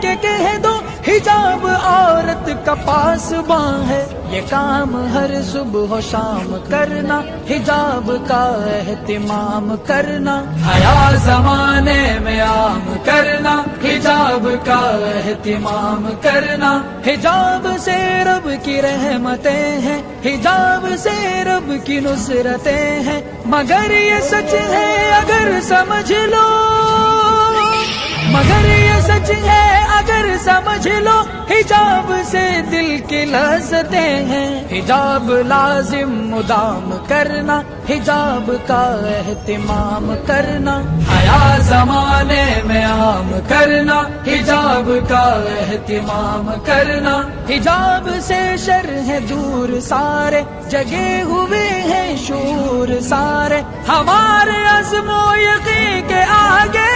کے کہہ دو حجاب عورت کا پاسباں ہے، یہ کام ہر صبح و شام کرنا، حجاب کا اہتمام کرنا، حیا زمانے میں عام کرنا، حجاب کا اہتمام کرنا۔ حجاب سے رب کی رحمتیں ہیں، حجاب سے رب کی نصرتیں ہیں، مگر یہ سچ ہے اگر سمجھ لو، مگر یہ سچ ہے اگر سمجھ لو، حجاب سے دل کی لذتیں ہیں۔ حجاب لازم مدام کرنا، حجاب کا اہتمام کرنا، حیا زمانے میں عام کرنا، حجاب کا اہتمام کرنا۔ حجاب سے شر ہے دور سارے، جگے ہوئے ہیں شور سارے، ہمارے عزم و یقین کے آگے،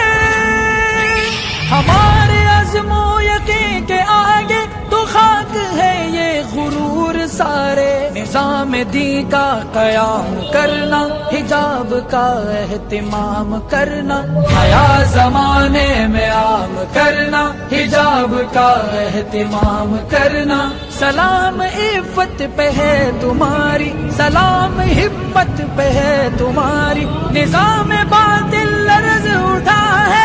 ہمارے عزم و یقین کے آگے تو خاک ہے یہ غرور سارے۔ نظام دین کا قیام کرنا، حجاب کا اہتمام کرنا، حیا زمانے میں عام کرنا، حجاب کا اہتمام کرنا۔ سلام عفت پہ ہے تمہاری، سلام ہمت پہ ہے تمہاری، نظام باطل لرز اٹھا ہے،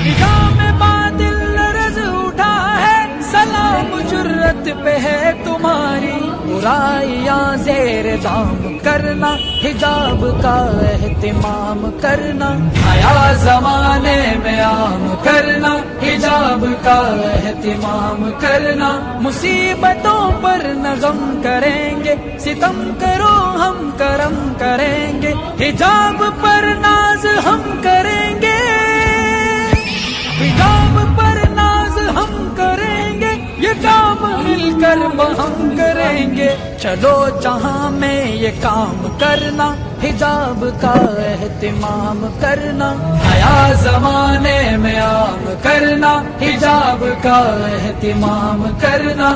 نظام باطل لرز اٹھا ہے، سلام جرت پہ ہے تمہاری۔ برائیاں زیر دام کرنا، حجاب کا اہتمام کرنا، حیا زمانے میں عام کرنا، حجاب کا اہتمام کرنا۔ مصیبتوں پر نہ غم کریں گے، ستم کرو ہم کرم کریں گے، حجاب پر ناز ہم کریں گے، حجاب پر ناز ہم کریں گے، یہ کام مل کر ہم کریں گے۔ چلو جہاں میں یہ کام کرنا، حجاب کا اہتمام کرنا، حیا زمانے میں عام کرنا، حجاب کا اہتمام کرنا۔